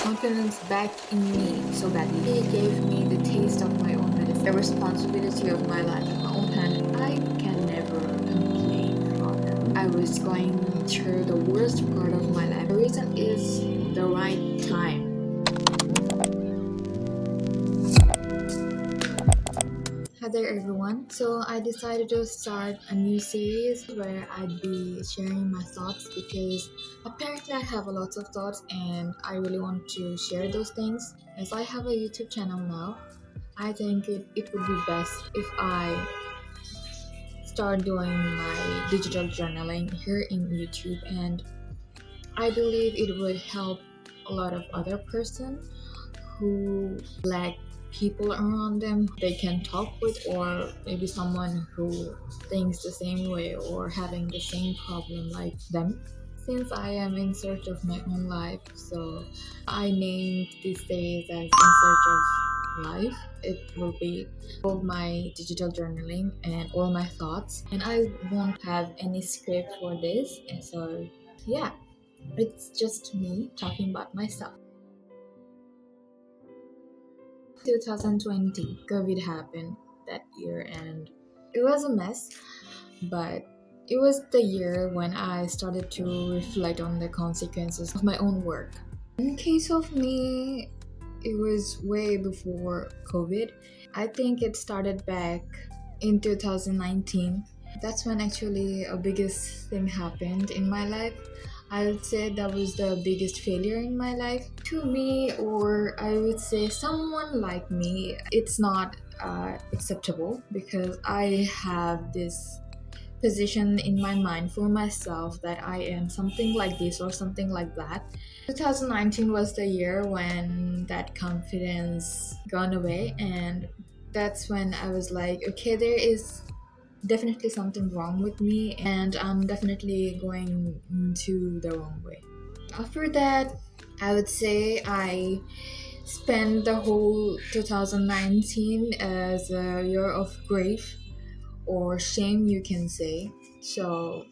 confidence back in me so badly. It gave me the taste of my own medicine, the responsibility of my life in my own hand. I can never complain about it. I was going through the worst part of my life. The reason is the right time. Hi there, everyone. So I decided to start a new series where I'd be sharing my thoughts because apparently I have a lot of thoughts and I really want to share those things. As I have a YouTube channel now, I think it would be best if I start doing my digital journaling here in YouTube, and I believe it would help a lot of other person who lack people around them they can talk with, or maybe someone who thinks the same way or having the same problem like them. Since I am in search of my own life, so I named this days as in search of life. It will be all my digital journaling and all my thoughts, and I won't have any script for this. And so yeah, it's just me talking about myself. 2020, COVID happened that year and it was a mess, but it was the year when I started to reflect on the consequences of my own work. In case of me, it was way before COVID. I think it started back in 2019. That's when actually a biggest thing happened in my life. I would say that was the biggest failure in my life. To me, or I would say someone like me, it's not acceptable because I have this position in my mind for myself that I am something like this or something like that. 2019 was the year when that confidence gone away, and that's when I was like, okay, there is definitely something wrong with me and I'm definitely going to the wrong way. After that, I would say I spent the whole 2019 as a year of grief or shame, you can say. So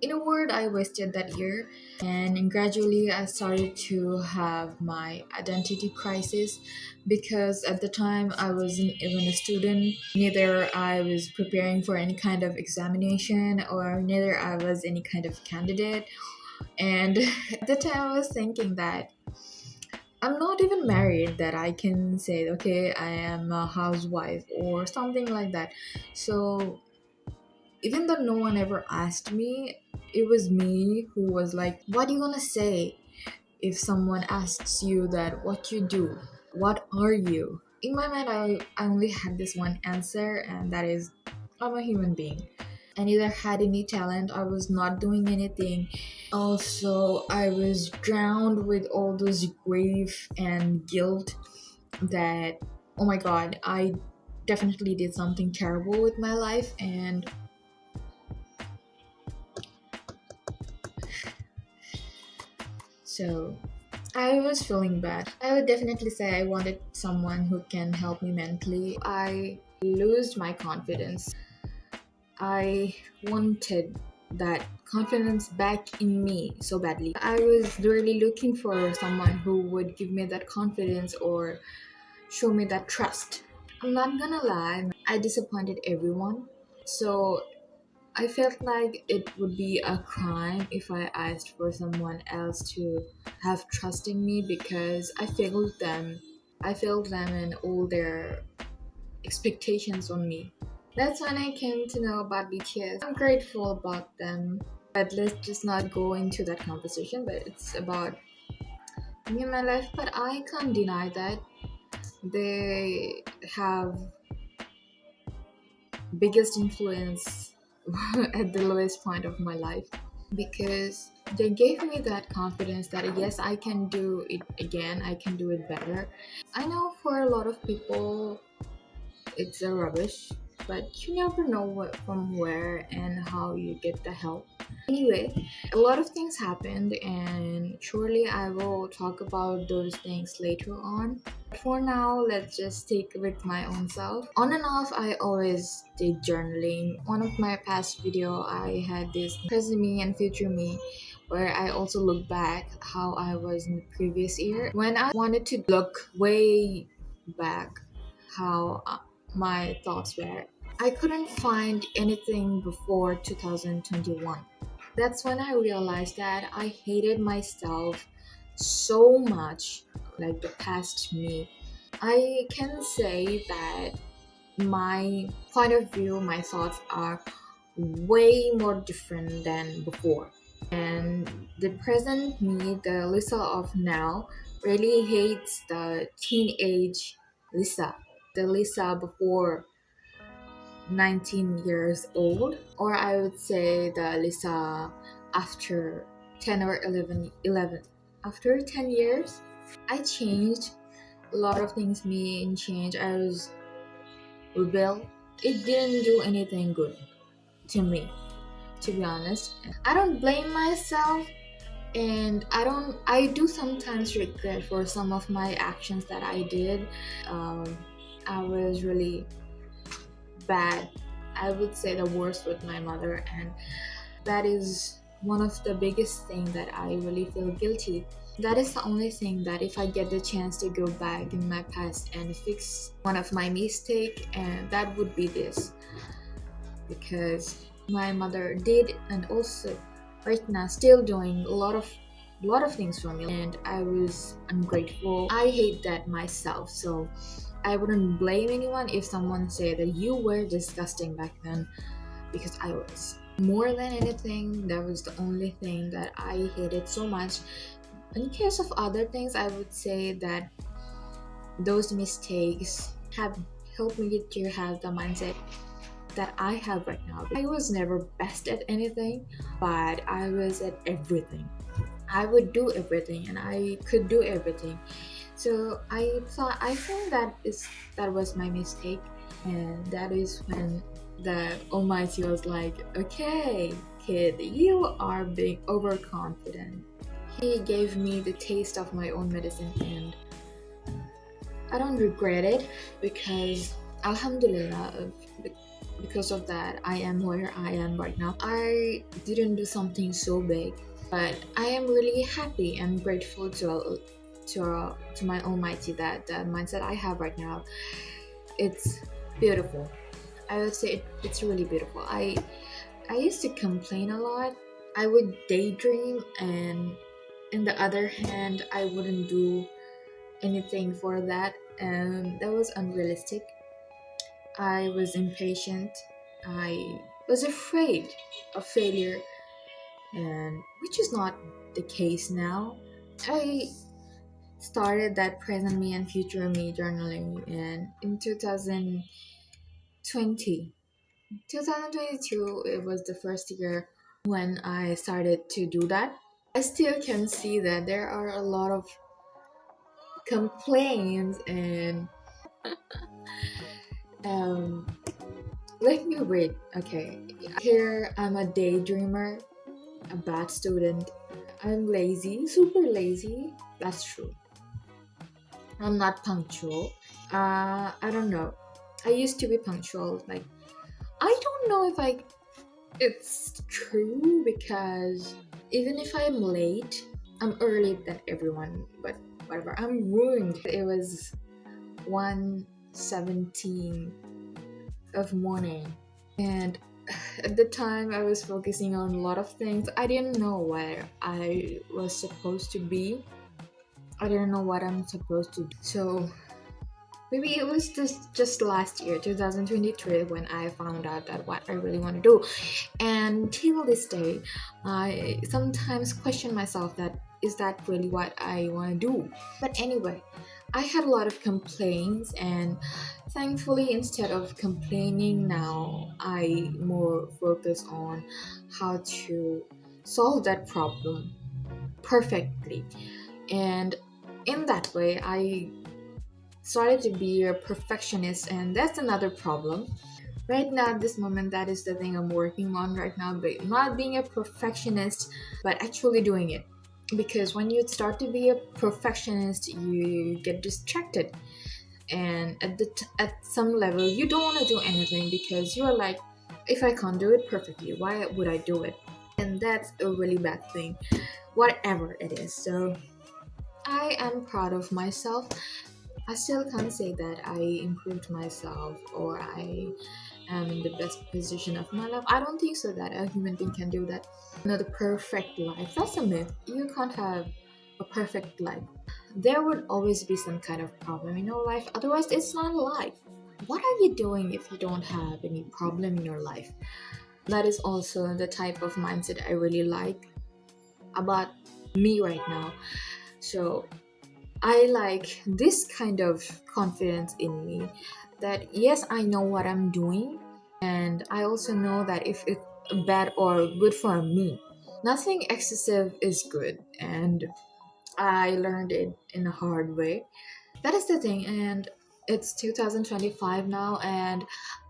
in a word, I wasted that year, and gradually I started to have my identity crisis because at the time I wasn't even a student, neither I was preparing for any kind of examination, or neither I was any kind of candidate. And at the time, I was thinking that I'm not even married, that I can say, okay, I am a housewife or something like that. So even though no one ever asked me, it was me who was like, what are you gonna say if someone asks you that what you do? What are you? In my mind, I only had this one answer, and that is, I'm a human being. I neither had any talent, I was not doing anything. Also, I was drowned with all those grief and guilt that, oh my god, I definitely did something terrible with my life, and so I was feeling bad. I would definitely say I wanted someone who can help me mentally. I lost my confidence. I wanted that confidence back in me so badly. I was really looking for someone who would give me that confidence or show me that trust. I'm not gonna lie, I disappointed everyone. So I felt like it would be a crime if I asked for someone else to have trust in me because I failed them. I failed them and all their expectations on me. That's when I came to know about BTS. I'm grateful about them, but let's just not go into that conversation. But it's about me and my life. But I can't deny that they have biggest influence at the lowest point of my life because they gave me that confidence that yes, I can do it again, I can do it better. I know for a lot of people it's a rubbish, but you never know what from where and how you get the help. Anyway, a lot of things happened, and surely I will talk about those things later on. For now, let's just stick with my own self. On and off, I always did journaling. One of my past video, I had this present me and future me, where I also look back how I was in the previous year. When I wanted to look way back, how my thoughts were, I couldn't find anything before 2021. That's when I realized that I hated myself so much, like the past me. I can say that my point of view, my thoughts are way more different than before. And the present me, the Lisa of now, really hates the teenage Lisa, the Lisa before 19 years old, or I would say the Lisa after 10 or 11. After 10 years, I changed. A lot of things me in change. I was rebel. It didn't do anything good to me, to be honest. I don't blame myself, and I do sometimes regret for some of my actions that I did. um, I was really bad, I would say the worst with my mother, and that is one of the biggest thing that I really feel guilty. That is the only thing that if I get the chance to go back in my past and fix one of my mistake, and that would be this, because my mother did, and also right now still doing a lot of things for me, and I was ungrateful. I hate that myself, so I wouldn't blame anyone if someone said that you were disgusting back then, because I was. More than anything, that was the only thing that I hated so much. In case of other things, I would say that those mistakes have helped me to have the mindset that I have right now. I was never best at anything, but I was at everything. I would do everything and I could do everything. So I think that was my mistake, and that is when the Almighty was like, "Okay, kid, you are being overconfident." He gave me the taste of my own medicine, and I don't regret it, because Alhamdulillah, because of that, I am where I am right now. I didn't do something so big, but I am really happy and grateful to my Almighty that the mindset I have right now, it's beautiful. I would say it's really beautiful. I used to complain a lot. I would daydream, and in the other hand, I wouldn't do anything for that, and that was unrealistic. I was impatient. I was afraid of failure, and which is not the case now. I started that present me and future me journaling in 2022. It was the first year when I started to do that. I still can see that there are a lot of complaints, and um, let me read. Okay, here I'm a daydreamer, a bad student. I'm lazy, super lazy. That's true. I'm not punctual. I don't know. I used to be punctual. Like, I don't know if it's true, because even if I'm late, I'm early than everyone. But whatever. I'm ruined. It was 1:17 of morning, and at the time I was focusing on a lot of things. I didn't know where I was supposed to be. I didn't know what I'm supposed to do. So maybe it was just last year, 2023, when I found out that what I really want to do. And till this day, I sometimes question myself that is that really what I want to do? But anyway, I had a lot of complaints, and thankfully, instead of complaining now, I more focus on how to solve that problem perfectly. And in that way, I started to be a perfectionist, and that's another problem. Right now, at this moment, that is the thing I'm working on right now, but not being a perfectionist, but actually doing it. Because when you start to be a perfectionist, you get distracted, and at some level, you don't want to do anything, because you're like, if I can't do it perfectly, why would I do it? and that's a really bad thing, whatever it is. So I am proud of myself. I still can't say that I improved myself or I am in the best position of my life. I don't think so that a human being can do that. The perfect life. That's a myth. You can't have a perfect life. There would always be some kind of problem in your life. Otherwise, it's not a life. What are you doing if you don't have any problem in your life? That is also the type of mindset I really like about me right now. So I like this kind of confidence in me that yes, I know what I'm doing, and I also know that if it's bad or good for me, nothing excessive is good, and I learned it in a hard way. That is the thing, and it's 2025 now, and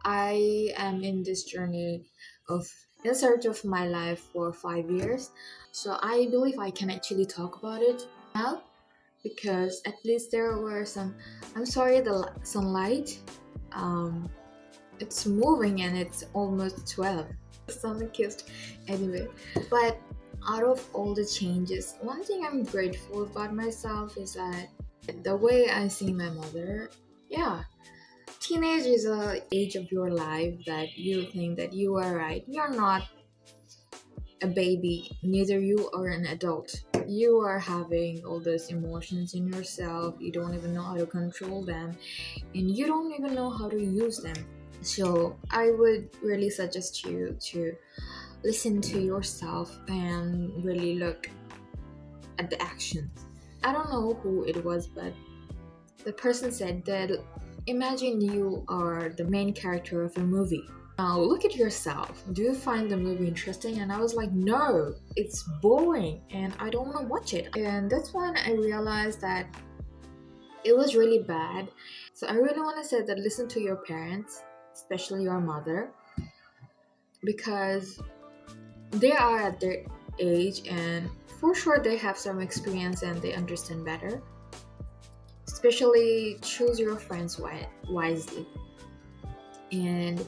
I am in this journey of in search of my life for 5 years. So I believe I can actually talk about it now because at least there were some. I'm sorry, the sunlight. Um, it's moving and it's almost 12. Stomach kissed anyway. But out of all the changes, one thing I'm grateful about myself is that the way I see my mother, yeah, teenage is a age of your life that you think that you are right. You're not a baby, neither you are an adult. You are having all those emotions in yourself, you don't even know how to control them, and you don't even know how to use them. So, I would really suggest you to listen to yourself and really look at the action. I don't know who it was, but the person said that imagine you are the main character of a movie. Now look at yourself. Do you find the movie interesting? And I was like, no, it's boring and I don't want to watch it. And that's when I realized that it was really bad. So I really want to say that listen to your parents, especially your mother, because they are at their age and for sure they have some experience and they understand better. Especially choose your friends wisely. And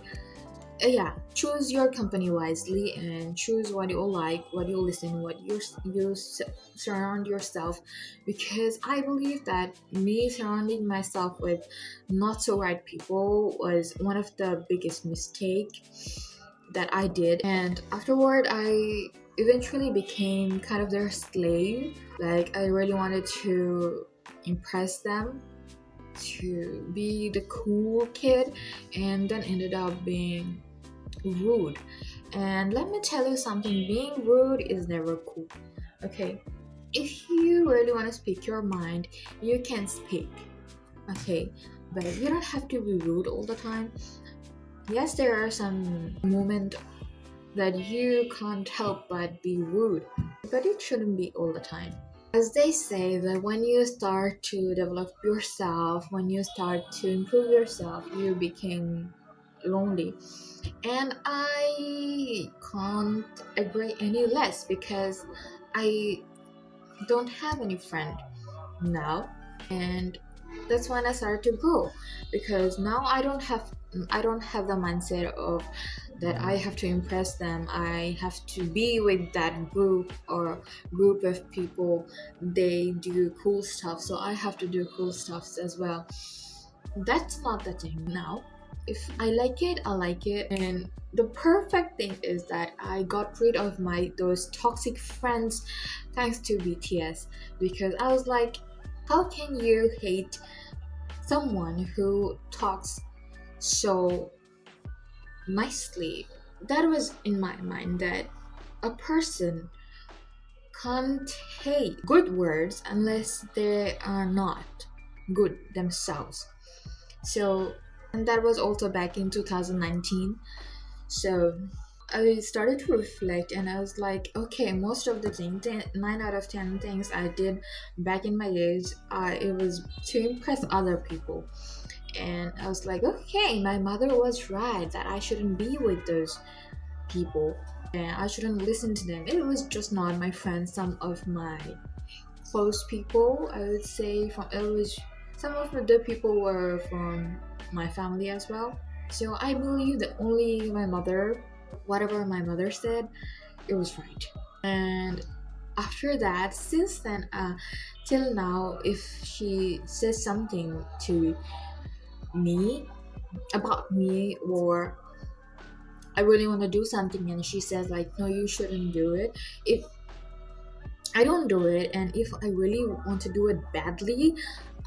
yeah, choose your company wisely and choose what you like, what you listen, what surround yourself, because I believe that me surrounding myself with not so right people was one of the biggest mistake that I did. And afterward I eventually became kind of their slave. Like I really wanted to impress them, to be the cool kid, and then ended up being rude. And let me tell you something, being rude is never cool. Okay, if you really want to speak your mind, you can speak. Okay, but you don't have to be rude all the time. Yes, there are some moments that you can't help but be rude, but it shouldn't be all the time. As they say that when you start to develop yourself, when you start to improve yourself, you become lonely. And I can't agree any less because I don't have any friend now, and that's when I started to grow, because now I don't have the mindset of that I have to impress them, I have to be with that group of people. They do cool stuff, so I have to do cool stuff as well. That's not the thing now. If I like it, I like it. And the perfect thing is that I got rid of my those toxic friends thanks to BTS, because I was like, how can you hate someone who talks so nicely? That was in my mind that a person can't hate good words unless they are not good themselves. So, and that was also back in 2019. So, I started to reflect and I was like, okay, most of the things, 9 out of 10 things I did back in my days, it was to impress other people. And I was like, okay, my mother was right that I shouldn't be with those people and I shouldn't listen to them. It was just not my friends, some of my close people, I would say. From it was some of the people were from my family as well. So I believe that only my mother, whatever my mother said, it was right. And after that, since then, till now, if she says something to me about me, or I really want to do something and she says like, no, you shouldn't do it, if I don't do it, and if I really want to do it badly,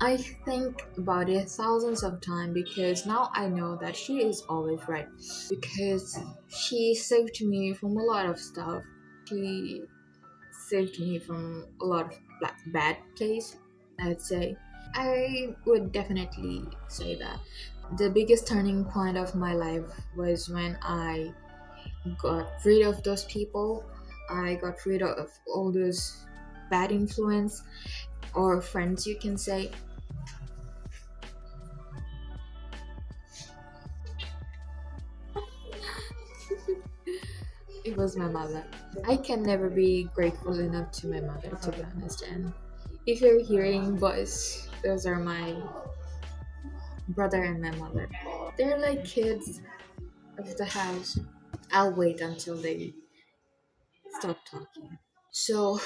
I think about it thousands of times, because now I know that she is always right, because she saved me from a lot of stuff. She saved me from a lot of bad place, I'd say. I would definitely say that. The biggest turning point of my life was when I got rid of those people. I got rid of all those bad influence, or friends, you can say. It was my mother. I can never be grateful enough to my mother, to be honest. And if you're hearing voice, those are my brother and my mother. They're like kids of the house. I'll wait until they stop talking. So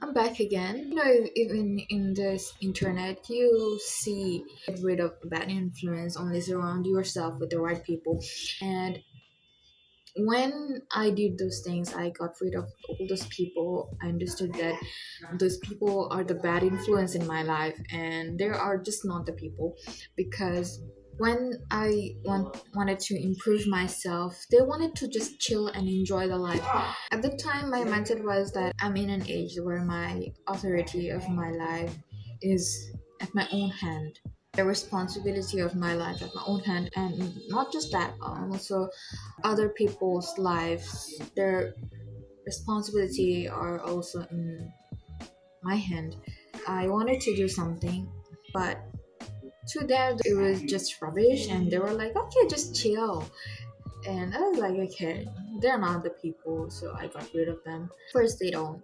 I'm back again. You know, even in this internet, you see get rid of bad influence, only surround yourself with the right people. And when I did those things, I got rid of all those people. I understood that those people are the bad influence in my life, and they are just not the people. Because when wanted to improve myself, they wanted to just chill and enjoy the life. At the time, my mindset was that I'm in an age where my authority of my life is at my own hand. The responsibility of my life at my own hand, and not just that, also other people's lives, their responsibility are also in my hand. I wanted to do something, but to them it was just rubbish, and they were like, okay, just chill. And I was like, okay, they're not the people, so I got rid of them. First, they don't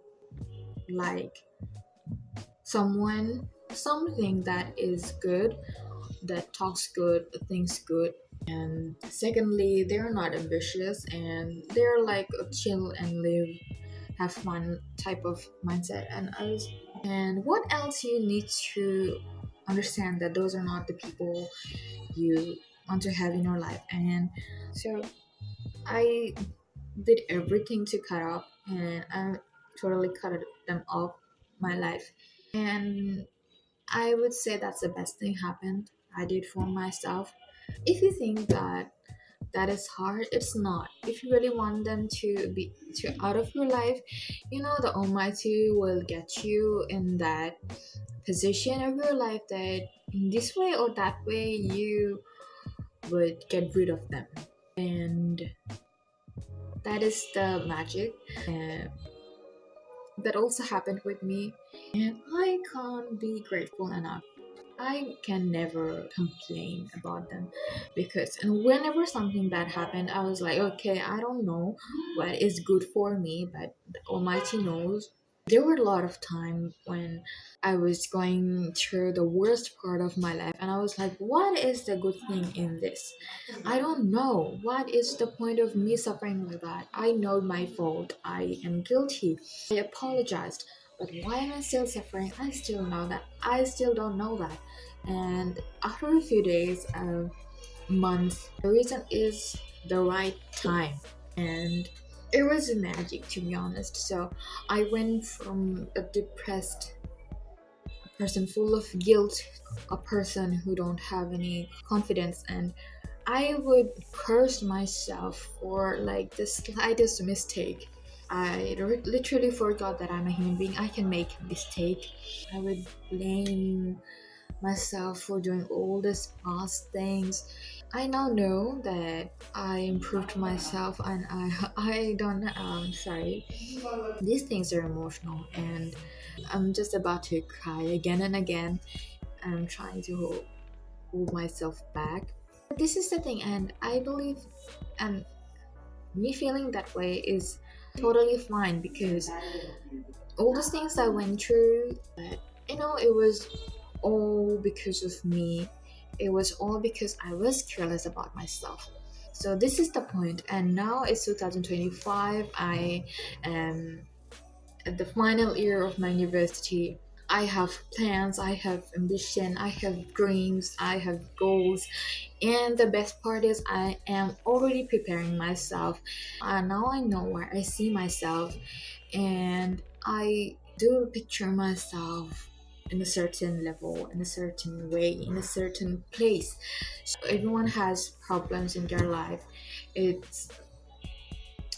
like something that is good, that talks good, thinks good. And secondly, they're not ambitious, and they're like a chill and live, have fun type of mindset. And what else you need to understand, that those are not the people you want to have in your life. And so I did everything to cut off, and I totally cut them off my life. And I would say that's the best thing happened I did for myself. If you think that that is hard, it's not. If you really want them to be to out of your life, you know the Almighty will get you in that position of your life, that in this way or that way you would get rid of them. And that is the magic. And that also happened with me, and I can't be grateful enough. I can never complain about them, because and whenever something bad happened, I was like, okay, I don't know what is good for me, but the Almighty knows. There were a lot of time when I was going through the worst part of my life, and I was like, what is the good thing in this? I don't know. What is the point of me suffering like that? I know my fault. I am guilty. I apologized. But why am I still suffering? I still know that. I still don't know that. And after a few days, months, the reason is the right time. And it was magic, to be honest. So I went from a depressed person full of guilt, a person who don't have any confidence, and I would curse myself for like the slightest mistake. I literally forgot that I'm a human being. I can make a mistake. I would blame myself for doing all these past things. I now know that I improved myself, and I don't sorry. These things are emotional, and I'm just about to cry again and again. I'm trying to hold myself back. But this is the thing, and I believe, and me feeling that way is totally fine, because all the things I went through, but it was all because of me. It was all because I was careless about myself. So this is the point, and now it's 2025. I am at the final year of my university. I have plans, I have ambition, I have dreams, I have goals, and the best part is I am already preparing myself. Now I know where I see myself, and I do picture myself in a certain level, in a certain way, in a certain place. So everyone has problems in their life. It's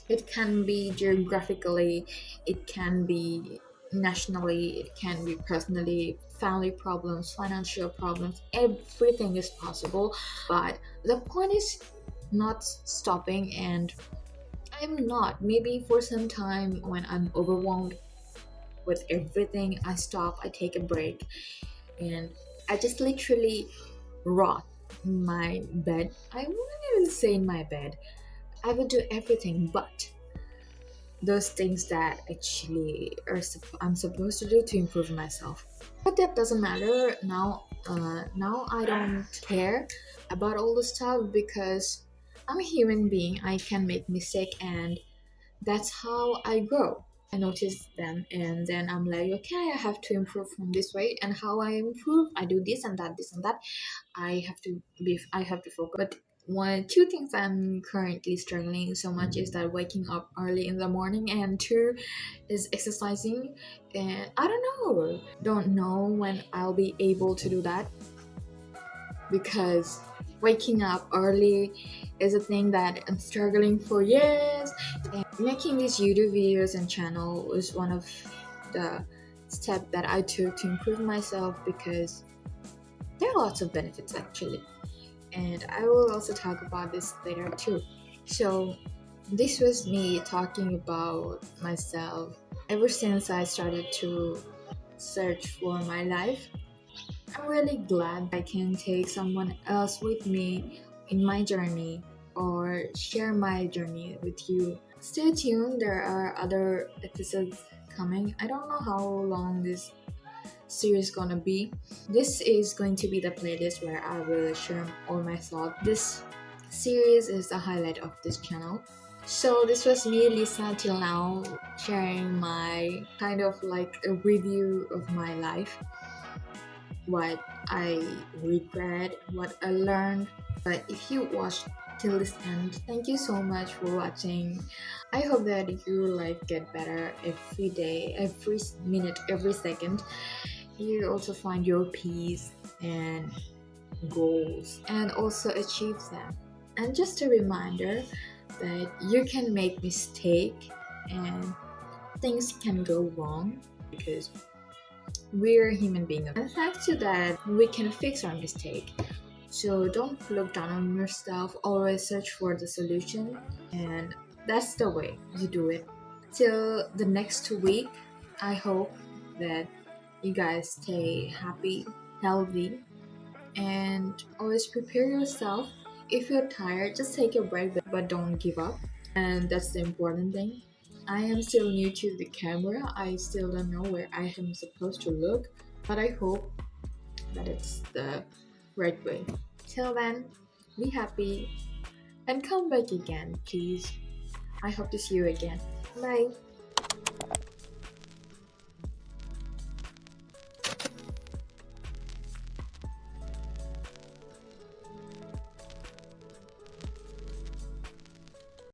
it can be geographically, it can be nationally, it can be personally, family problems, financial problems, everything is possible. But the point is not stopping, and I'm not. Maybe for some time when I'm overwhelmed with everything, I stop, I take a break, and I just literally rot in my bed. I wouldn't even say in my bed. I would do everything but those things that actually I'm supposed to do to improve myself. But that doesn't matter now. Now I don't care about all the stuff because I'm a human being. I can make mistake, and that's how I grow. I notice them, and then I'm like, okay, I have to improve from this way. And how I improve, I do this and that, this and that. I have to focus. But one, two things I'm currently struggling so much is that waking up early in the morning, and two is exercising. And I don't know when I'll be able to do that because waking up early is a thing that I'm struggling for years. And making these YouTube videos and channel was one of the steps that I took to improve myself because there are lots of benefits actually. And I will also talk about this later too. So, this was me talking about myself ever since I started to search for my life. I'm really glad I can take someone else with me in my journey or share my journey with you. Stay tuned, there are other episodes coming. I don't know how long this series gonna be. This is going to be the playlist where I will share all my thoughts. This series is the highlight of this channel. So this was me, Lisa, till now, sharing my kind of like a review of my life, what I regret, what I learned. But if you watched till this end, thank you so much for watching. I hope that your life get better every day, every minute, every second. You also find your peace and goals and also achieve them. And just a reminder that you can make mistake and things can go wrong because we're human beings. And thanks to that, we can fix our mistake. So don't look down on yourself, always search for the solution, and that's the way you do it. Till the next week, I hope that you guys stay happy, healthy, and always prepare yourself. If you're tired, just take a break, but don't give up. And that's the important thing. I am still new to the camera. I still don't know where I am supposed to look, but I hope that it's the right way. Till then, be happy and come back again, please. I hope to see you again. Bye.